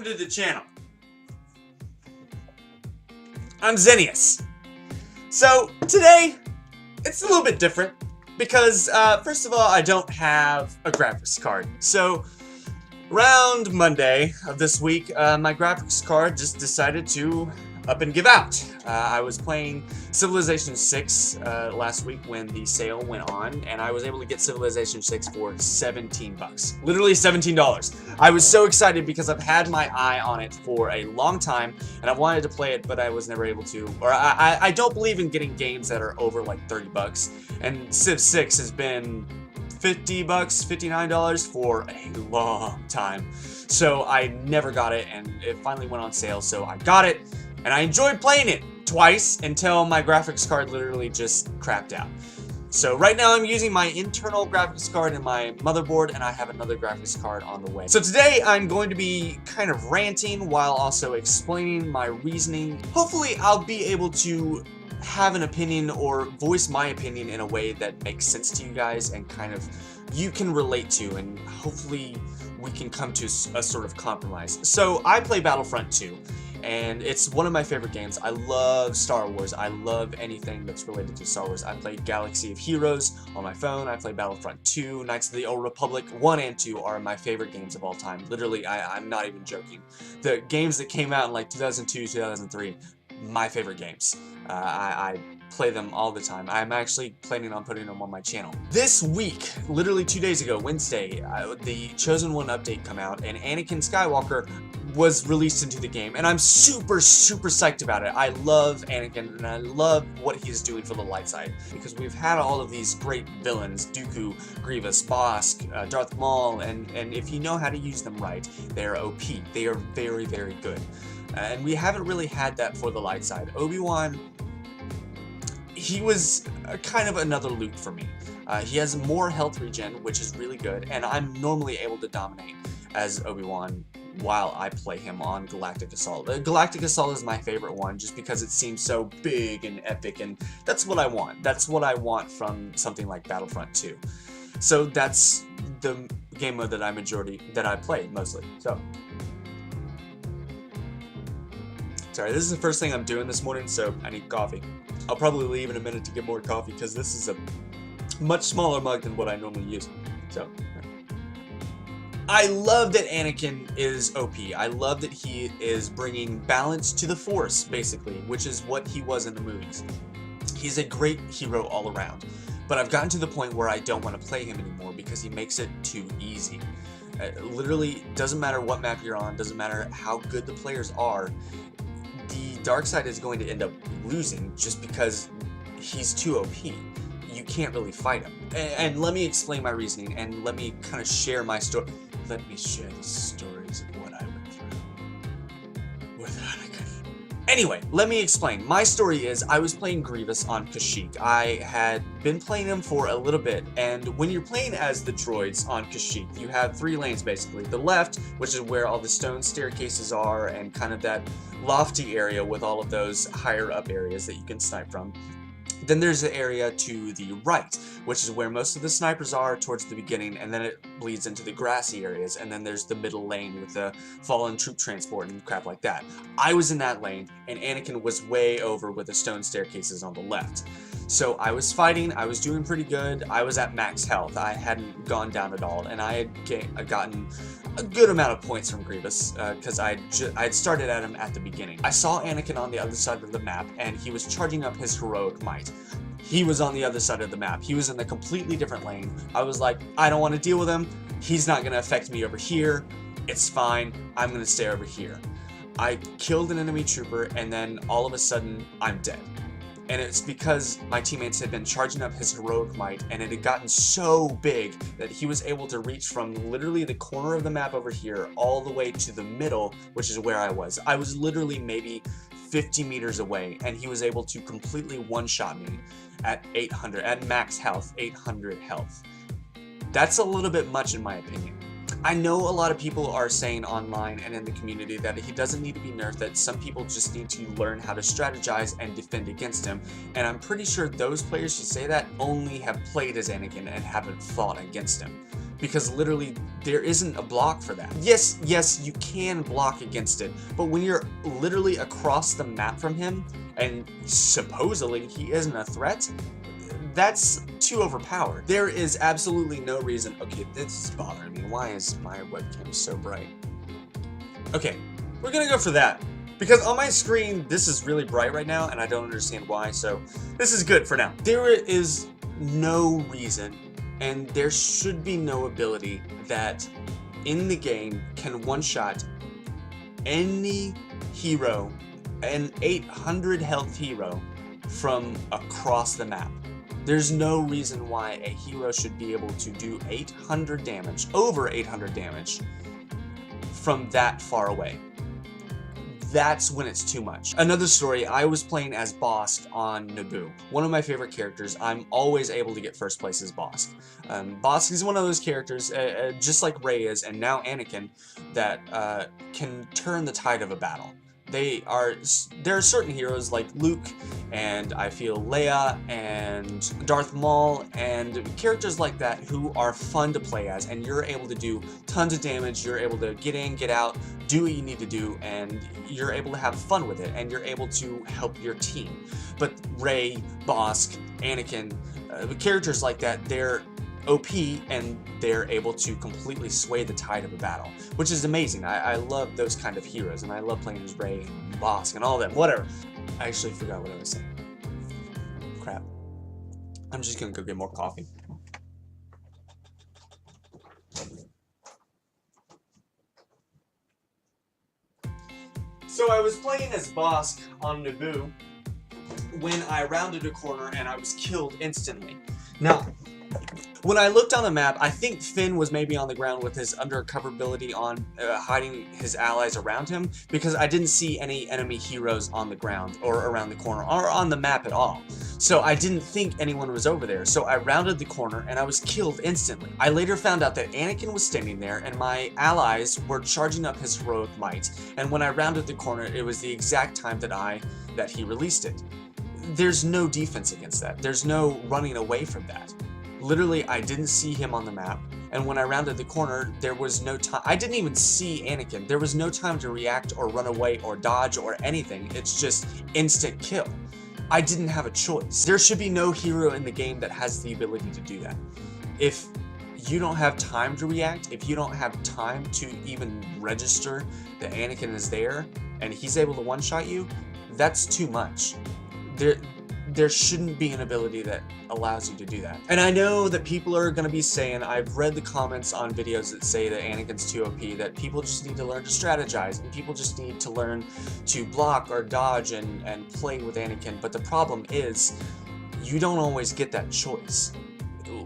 to the channel. I'm Xenius. So today, it's a little bit different because first of all, I don't have a graphics card. So around Monday of this week, my graphics card just decided to up and give out. I was playing Civilization 6 last week when the sale went on, and I was able to get Civilization 6 for 17 bucks. Literally $17. I was so excited because I've had my eye on it for a long time, and I wanted to play it, but I was never able to. Or I don't believe in getting games that are over like 30 bucks, and Civ 6 has been 50 bucks, $59 for a long time. So I never got it, and it finally went on sale, so I got it. And I enjoyed playing it twice until my graphics card literally just crapped out. So right now I'm using my internal graphics card and my motherboard, and I have another graphics card on the way. So today I'm going to be kind of ranting while also explaining my reasoning. Hopefully I'll be able to have an opinion or voice my opinion in a way that makes sense to you guys and kind of you can relate to, and hopefully we can come to a sort of compromise. So I play Battlefront 2. And it's one of my favorite games. I love Star Wars. I love anything that's related to Star Wars. I played Galaxy of Heroes on my phone. I played Battlefront 2. Knights of the Old Republic 1 and 2 are my favorite games of all time. Literally, I'm not even joking. The games that came out in like 2002, 2003, my favorite games. I play them all the time. I'm actually planning on putting them on my channel. This week, literally 2 days ago, Wednesday, the Chosen One update come out, and Anakin Skywalker was released into the game, and I'm super psyched about it. I love Anakin, and I love what he's doing for the light side, because we've had all of these great villains, Dooku, Grievous, Bossk, Darth Maul, and if you know how to use them right, they're OP. They are very good. And we haven't really had that for the light side. Obi-Wan, he was kind of another Luke for me. He has more health regen, which is really good, and I'm normally able to dominate as Obi-Wan while I play him on Galactic Assault. Galactic Assault is my favorite one just because it seems so big and epic, and that's what I want. That's what I want from something like Battlefront 2. So that's the game mode that I play mostly. So sorry, this is the first thing I'm doing this morning, so I need coffee. I'll probably leave in a minute to get more coffee because this is a much smaller mug than what I normally use. So I love that Anakin is OP. I love that he is bringing balance to the Force, basically, which is what he was in the movies. He's a great hero all around, but I've gotten to the point where I don't want to play him anymore because he makes it too easy. Literally, doesn't matter what map you're on, doesn't matter how good the players are, the dark side is going to end up losing just because he's too OP. You can't really fight him. And let me explain my reasoning, and let me kind of share my story. Let me share the stories of what I went through with Anakin. Anyway, let me explain. My story is I was playing Grievous on Kashyyyk. I had been playing him for a little bit, and when you're playing as the droids on Kashyyyk, you have 3 lanes basically. The left, which is where all the stone staircases are, and kind of that lofty area with all of those higher up areas that you can snipe from. Then there's the area to the right, which is where most of the snipers are towards the beginning, and then it bleeds into the grassy areas, and then there's the middle lane with the fallen troop transport and crap like that. I was in that lane, and Anakin was way over with the stone staircases on the left. So I was fighting, I was doing pretty good, I was at max health, I hadn't gone down at all, and I had gotten a good amount of points from Grievous, because I had started at him at the beginning. I saw Anakin on the other side of the map, and he was charging up his heroic might. He was on the other side of the map. He was in a completely different lane. I was like, I don't want to deal with him. He's not going to affect me over here. It's fine. I'm going to stay over here. I killed an enemy trooper, and then all of a sudden, I'm dead. And it's because my teammates had been charging up his heroic might, and it had gotten so big that he was able to reach from literally the corner of the map over here all the way to the middle, which is where I was. I was literally maybe 50 meters away, and he was able to completely one-shot me at 800, at max health, 800 health. That's a little bit much in my opinion. I know a lot of people are saying online and in the community that he doesn't need to be nerfed, that some people just need to learn how to strategize and defend against him, and I'm pretty sure those players who say that only have played as Anakin and haven't fought against him. because literally there isn't a block for that. Yes, you can block against it, but when you're literally across the map from him and supposedly he isn't a threat, that's too overpowered. There is absolutely no reason. Okay, this is bothering me. Why is my webcam so bright? Okay, we're gonna go for that. Because on my screen, this is really bright right now, and I don't understand why, so this is good for now. There is no reason, and there should be no ability that in the game can one-shot any hero, an 800 health hero, from across the map. There's no reason why a hero should be able to do 800 damage, over 800 damage, from that far away. That's when it's too much. Another story, I was playing as Bosk on Naboo. One of my favorite characters. I'm always able to get first place as Bosk. Bosk is one of those characters, just like Rey is, and now Anakin, that can turn the tide of a battle. There are certain heroes like Luke, and I feel Leia, and Darth Maul, and characters like that who are fun to play as, and you're able to do tons of damage, you're able to get in, get out, do what you need to do, and you're able to have fun with it, and you're able to help your team. But Rey, Bosk, Anakin, characters like that, they're OP, and they're able to completely sway the tide of a battle, which is amazing. I love those kind of heroes, and I love playing as Rey and Bosk and all of them. Whatever. I actually forgot what I was saying. Crap. I'm just gonna go get more coffee. So I was playing as Bosk on Naboo when I rounded a corner and I was killed instantly. Now, when I looked on the map, I think Finn was maybe on the ground with his undercover ability on hiding his allies around him, because I didn't see any enemy heroes on the ground or around the corner or on the map at all. So I didn't think anyone was over there. So I rounded the corner and I was killed instantly. I later found out that Anakin was standing there and my allies were charging up his heroic might. And when I rounded the corner, it was the exact time that he released it. There's no defense against that. There's no running away from that. Literally, I didn't see him on the map, and when I rounded the corner, there was no time. I didn't even see Anakin. There was no time to react or run away or dodge or anything. It's just instant kill. I didn't have a choice. There should be no hero in the game that has the ability to do that. If you don't have time to react, if you don't have time to even register that Anakin is there and he's able to one-shot you, that's too much. There shouldn't be an ability that allows you to do that. And I know that people are going to be saying, I've read the comments on videos that say that Anakin's too OP, that people just need to learn to strategize, and people just need to learn to block or dodge and play with Anakin. But the problem is, you don't always get that choice.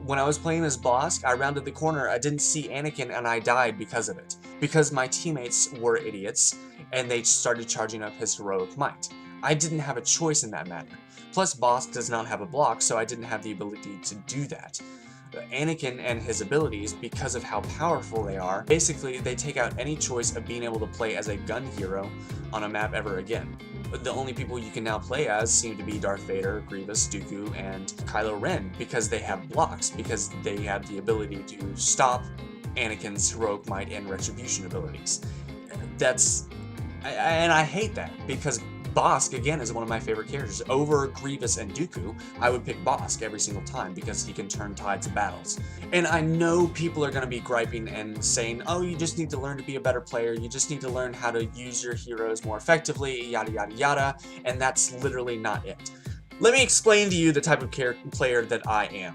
When I was playing as Bosk, I rounded the corner, I didn't see Anakin, and I died because of it. Because my teammates were idiots, and they started charging up his heroic might. I didn't have a choice in that matter. Plus, Bosk does not have a block, so I didn't have the ability to do that. Anakin and his abilities, because of how powerful they are, basically they take out any choice of being able to play as a gun hero on a map ever again. The only people you can now play as seem to be Darth Vader, Grievous, Dooku, and Kylo Ren, because they have blocks, because they have the ability to stop Anakin's heroic might and retribution abilities. And I hate that, because Bosk, again, is one of my favorite characters. Over Grievous and Dooku, I would pick Bosk every single time because he can turn tides of battles. And I know people are going to be griping and saying, oh, you just need to learn to be a better player, you just need to learn how to use your heroes more effectively, yada yada yada, and that's literally not it. Let me explain to you the type of player that I am.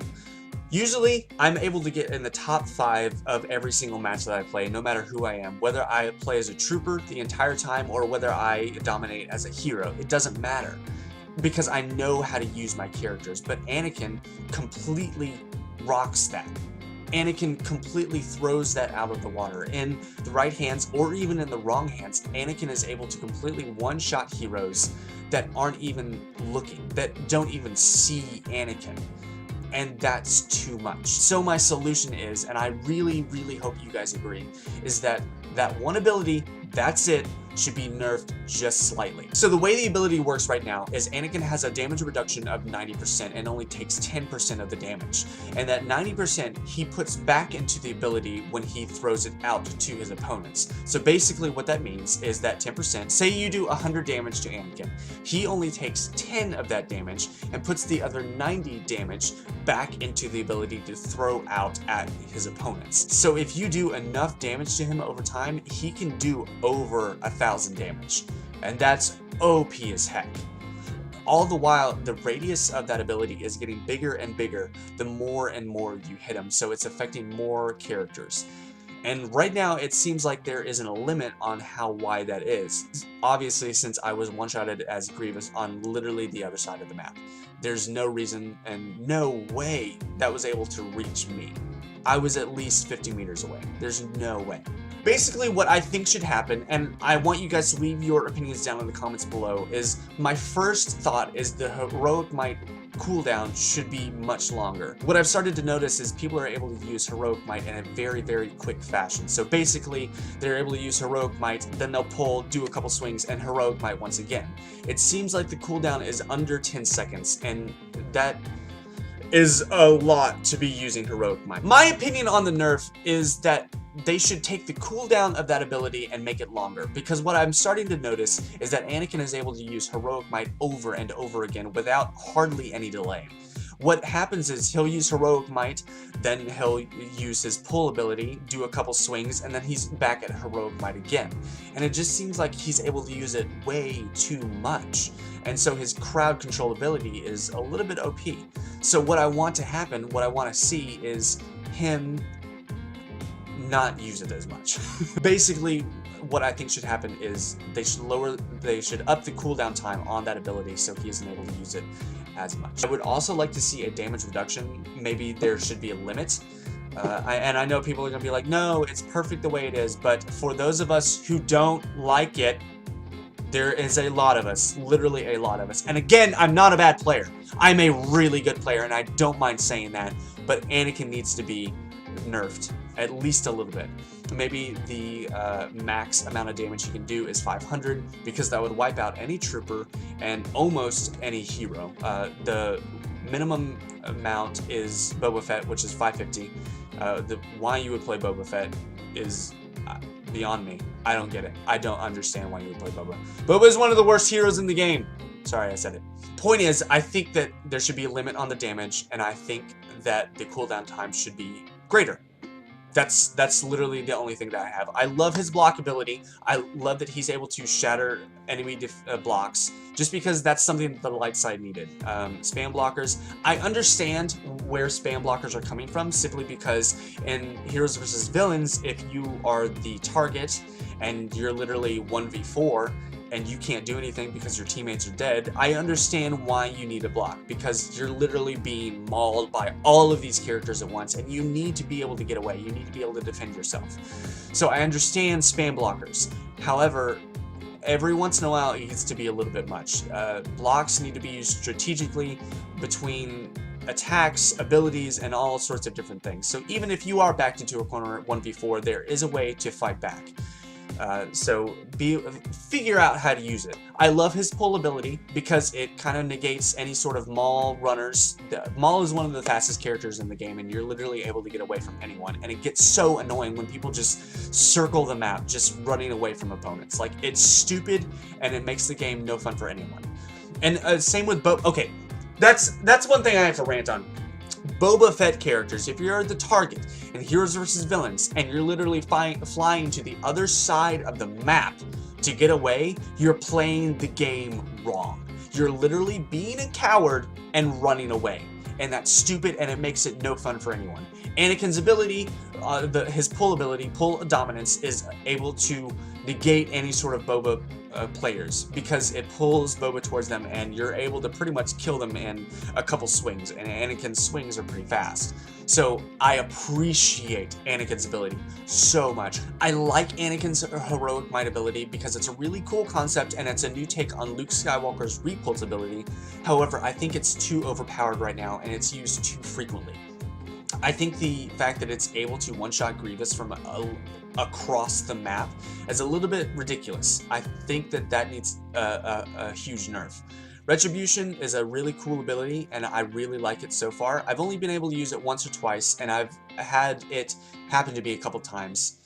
Usually, I'm able to get in the top 5 of every single match that I play, no matter who I am. Whether I play as a trooper the entire time or whether I dominate as a hero, it doesn't matter. Because I know how to use my characters, but Anakin completely rocks that. Anakin completely throws that out of the water. In the right hands, or even in the wrong hands, Anakin is able to completely one-shot heroes that aren't even looking, that don't even see Anakin. And that's too much. So my solution is, and I really, really hope you guys agree, is that one ability, that's it, should be nerfed just slightly. So the way the ability works right now is Anakin has a damage reduction of 90% and only takes 10% of the damage. And that 90% he puts back into the ability when he throws it out to his opponents. So basically what that means is that 10%, say you do 100 damage to Anakin, he only takes 10 of that damage and puts the other 90 damage back into the ability to throw out at his opponents. So if you do enough damage to him over time, he can do over 1,000 damage, and that's OP as heck. All the while, the radius of that ability is getting bigger and bigger the more and more you hit him, so it's affecting more characters. And right now, it seems like there isn't a limit on how wide that is. Obviously, since I was one-shotted as Grievous on literally the other side of the map, there's no reason and no way that was able to reach me. I was at least 50 meters away. There's no way. Basically, what I think should happen, and I want you guys to leave your opinions down in the comments below, is my first thought is the Heroic Might cooldown should be much longer. What I've started to notice is people are able to use Heroic Might in a very, very quick fashion. So basically, they're able to use Heroic Might, then they'll pull, do a couple swings, and Heroic Might once again. It seems like the cooldown is under 10 seconds, and that is a lot to be using Heroic Might. My opinion on the nerf is that they should take the cooldown of that ability and make it longer, because what I'm starting to notice is that Anakin is able to use Heroic Might over and over again without hardly any delay. What happens is he'll use Heroic Might, then he'll use his pull ability, do a couple swings, and then he's back at Heroic Might again. And it just seems like he's able to use it way too much. And so his crowd control ability is a little bit OP. So what I want to happen, what I want to see is him not use it as much. Basically, what I think should happen is they should up the cooldown time on that ability so he isn't able to use it as much. I would also like to see a damage reduction. Maybe there should be a limit. And I know people are gonna be like, no, it's perfect the way it is, but for those of us who don't like it, there is a lot of us, literally a lot of us. And again, I'm not a bad player. I'm a really good player, and I don't mind saying that, but Anakin needs to be nerfed at least a little bit. Maybe the max amount of damage he can do is 500, because that would wipe out any trooper and almost any hero. The minimum amount is Boba Fett, which is 550. Why you would play Boba Fett is beyond me. I don't get it. I don't understand why you would play Boba. Boba is one of the worst heroes in the game. Sorry, I said it. Point is, I think that there should be a limit on the damage, and I think that the cooldown time should be greater. That's literally the only thing that I have. I love his block ability. I love that he's able to shatter enemy blocks, just because that's something that the light side needed. Spam blockers, I understand where spam blockers are coming from, simply because in Heroes vs. Villains, if you are the target and you're literally 1v4, and you can't do anything because your teammates are dead, I understand why you need a block, because you're literally being mauled by all of these characters at once, and you need to be able to get away. You need to be able to defend yourself. So I understand spam blockers. However, every once in a while, it gets to be a little bit much. Blocks need to be used strategically between attacks, abilities, and all sorts of different things. So even if you are backed into a corner at 1v4, there is a way to fight back. So figure out how to use it. I love his pull ability because it kind of negates any sort of Maul runners. Maul is one of the fastest characters in the game, and you're literally able to get away from anyone. And it gets so annoying when people just circle the map, just running away from opponents. Like, it's stupid, and it makes the game no fun for anyone. And same with Okay, that's one thing I have to rant on. Boba Fett characters, if you're the target in Heroes vs. Villains and you're literally flying to the other side of the map to get away, you're playing the game wrong. You're literally being a coward and running away. And that's stupid, and it makes it no fun for anyone. Anakin's ability, his pull ability, pull dominance, is able to negate any sort of Boba players, because it pulls Boba towards them, and you're able to pretty much kill them in a couple swings, and Anakin's swings are pretty fast. So I appreciate Anakin's ability so much. I like Anakin's Heroic Might ability because it's a really cool concept, and it's a new take on Luke Skywalker's repulse ability. However, I think it's too overpowered right now, and it's used too frequently. I think the fact that it's able to one-shot Grievous from across the map is a little bit ridiculous. I think that needs a huge nerf. Retribution is a really cool ability, and I really like it so far. I've only been able to use it once or twice, and I've had it happen to be a couple times.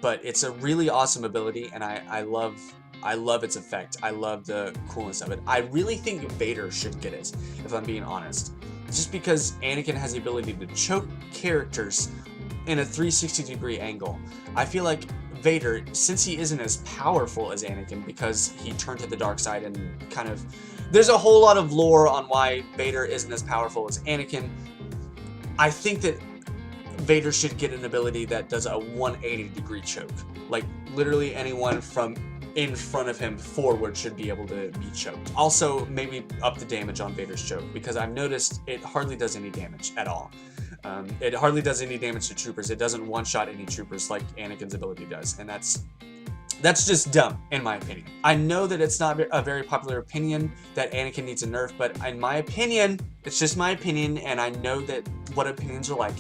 But it's a really awesome ability, and I love its effect. I love the coolness of it. I really think Vader should get it, if I'm being honest. Just because Anakin has the ability to choke characters in a 360-degree angle. I feel like Vader, since he isn't as powerful as Anakin because he turned to the dark side and kind of... There's a whole lot of lore on why Vader isn't as powerful as Anakin. I think that Vader should get an ability that does a 180-degree choke. Like, literally anyone from in front of him forward should be able to be choked. Also, maybe up the damage on Vader's choke, because I've noticed it hardly does any damage at all. It hardly does any damage to troopers. It doesn't one-shot any troopers like Anakin's ability does, and that's just dumb, in my opinion. I know that it's not a very popular opinion that Anakin needs a nerf, but in my opinion, it's just my opinion, and I know that what opinions are like.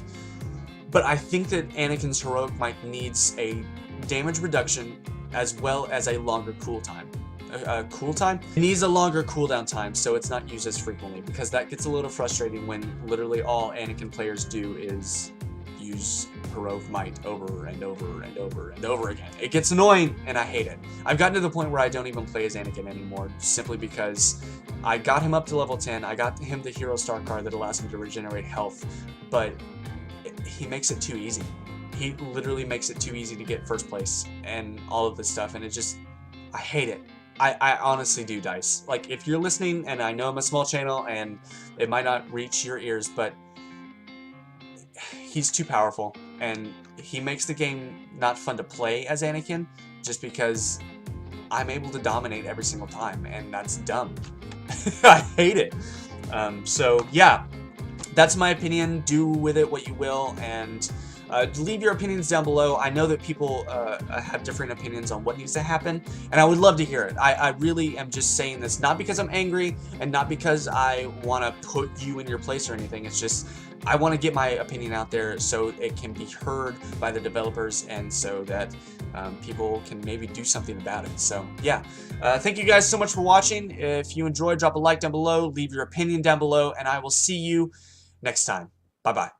But I think that Anakin's heroic might needs a damage reduction as well as a longer cooldown. It needs a longer cooldown time, so it's not used as frequently, because that gets a little frustrating when literally all Anakin players do is use heroic might over and over and over and over again. It gets annoying, and I hate it. I've gotten to the point where I don't even play as Anakin anymore, simply because I got him up to level 10, I got him the Hero Star card that allows him to regenerate health, but he makes it too easy. He literally makes it too easy to get first place and all of this stuff, and it just... I hate it. I honestly do, Dice. Like, if you're listening, and I know I'm a small channel, and it might not reach your ears, but he's too powerful, and he makes the game not fun to play as Anakin, just because I'm able to dominate every single time, and that's dumb. I hate it. So, yeah, that's my opinion. Do with it what you will, and... leave your opinions down below. I know that people have different opinions on what needs to happen, and I would love to hear it. I really am just saying this, not because I'm angry, and not because I want to put you in your place or anything. It's just, I want to get my opinion out there so it can be heard by the developers, and so that people can maybe do something about it. So, yeah. Thank you guys so much for watching. If you enjoyed, drop a like down below, leave your opinion down below, and I will see you next time. Bye-bye.